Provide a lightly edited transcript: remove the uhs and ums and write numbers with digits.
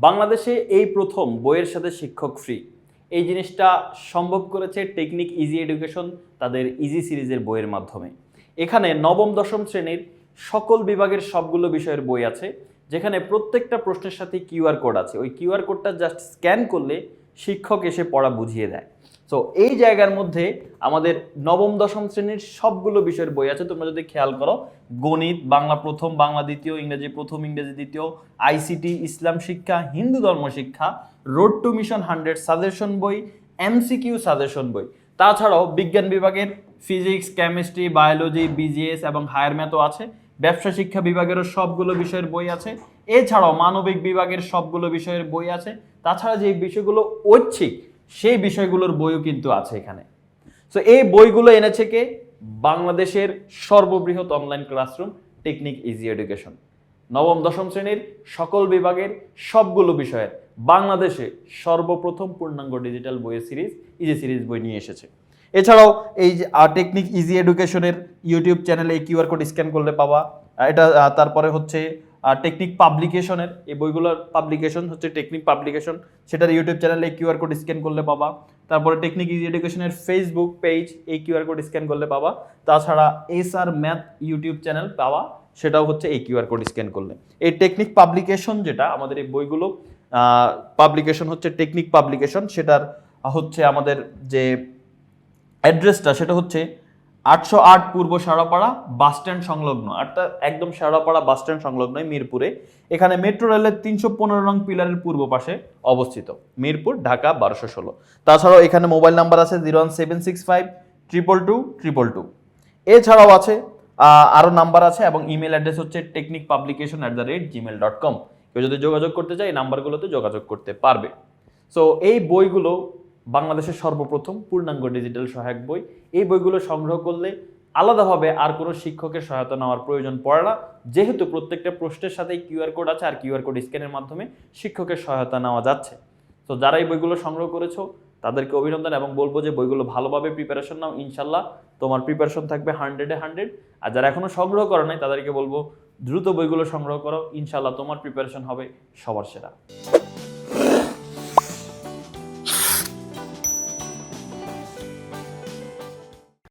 বাংলাদেশে এই প্রথম বইয়ের সাথে শিক্ষক ফ্রি। এই জিনিসটা সম্ভব করেছে টেকনিক ইজি এডুকেশন তাদের ইজি সিরিজের বইয়ের মাধ্যমে। এখানে নবম দশম শ্রেণীর সকল বিভাগের সবগুলো বিষয়ের বই আছে, যেখানে প্রত্যেকটা প্রশ্নের সাথে কিউআর কোড আছে। ওই কিউআর কোডটা জাস্ট স্ক্যান করলে শিক্ষক এসে পড়া বুঝিয়ে দেয়। তো এই জায়গার মধ্যে আমাদের নবম দশম শ্রেণীর সবগুলো বিষয়ের বই আছে। তোমরা যদি খেয়াল করো, গণিত, বাংলা প্রথম, বাংলা দ্বিতীয়, ইংরেজি প্রথম, ইংরেজি দ্বিতীয়, আইসিটি, ইসলাম শিক্ষা, হিন্দু ধর্ম শিক্ষা, রোড টু মিশন 100 সাজেশন বই, এমসিকিউ সাজেশন বই। তাছাড়াও বিজ্ঞান বিভাগের ফিজিক্স, কেমিস্ট্রি, বায়োলজি, বিজিএস এবং হায়ার ম্যাথও আছে। ব্যবসা শিক্ষা বিভাগেরও সবগুলো বিষয়ের বই আছে। এছাড়াও মানবিক বিভাগের সবগুলো বিষয়ের বই আছে। তাছাড়া যে বিষয়গুলো ঐচ্ছিক সেই বিষয়গুলোর বইও কিন্তু আছে এখানে। সো এই বইগুলো এনেছে কে? বাংলাদেশের সর্ববৃহৎ online classroom technique easy education. নবম দশম শ্রেণীর সকল বিভাগের সবগুলো বিষয়ের বাংলাদেশে সর্বপ্রথম পূর্ণাঙ্গ ডিজিটাল বইয়ের সিরিজ ইজি সিরিজ বই নিয়ে এসেছে। এছাড়াও এই যে টেকনিক ইজি এডুকেশনের ইউটিউব চ্যানেলে এই কিউআর কোড স্ক্যান করলে পাওয়া এটা। তারপরে হচ্ছে টেকনিক পাবলিকেশনের এই বইগুলোর পাবলিকেশন হচ্ছে টেকনিক পাবলিকেশন, সেটার ইউটিউব চ্যানেলে কিউআর কোড স্ক্যান করলে পাবা। তারপরে টেকনিক ইজি এডুকেশনের ফেসবুক পেজ এই কিউআর কোড স্ক্যান করলে পাবা। তাছাড়া এসআর ম্যাথ ইউটিউব চ্যানেল পাওয়া, সেটাও হচ্ছে এই কিউআর কোড স্ক্যান করলে। এই টেকনিক পাবলিকেশন যেটা আমাদের এই বইগুলো পাবলিকেশন হচ্ছে টেকনিক পাবলিকেশন, সেটার হচ্ছে আমাদের যে অ্যাড্রেসটা সেটা হচ্ছে 808 পূর্ব শেওড়াপাড়া বাস স্ট্যান্ড সংলগ্ন, অর্থাৎ একদম শেওড়াপাড়া বাস স্ট্যান্ড সংলগ্ন মিরপুরে। এখানে মেট্রো রেলের 315 নং পিলারের পূর্ব পাশে অবস্থিত, মিরপুর, ঢাকা 1216। তাছাড়াও এখানে মোবাইল নাম্বার আছে 01765 222 222। এছাড়াও আছে আরও নাম্বার আছে এবং ইমেল অ্যাড্রেস হচ্ছে technicpublication@gmail.com। কেউ যদি যোগাযোগ করতে চায় এই নাম্বারগুলোতে যোগাযোগ করতে পারবে। সো এই বইগুলো বাংলাদেশের সর্বপ্রথম পূর্ণাঙ্গ ডিজিটাল সহায়ক বই। এই বইগুলো সংগ্রহ করলে আলাদাভাবে আর কোনো শিক্ষকের সহায়তা নেওয়ার প্রয়োজন পড়ে না, যেহেতু প্রত্যেকটা প্রশ্নের সাথেই কিউআর কোড আছে আর কিউআর কোড স্ক্যানের মাধ্যমে শিক্ষকের সহায়তা নেওয়া যাচ্ছে। তো যারা এই বইগুলো সংগ্রহ করেছো তাদেরকে অভিনন্দন এবং বলবো যে বইগুলো ভালোভাবে প্রিপারেশন নাও, ইনশাল্লাহ তোমার প্রিপারেশন থাকবে 100-এ 100। আর যারা এখনো সংগ্রহ করে নাই তাদেরকে বলবো দ্রুত বইগুলো সংগ্রহ করো, ইনশাল্লাহ তোমার প্রিপারেশন হবে সবার সেরা।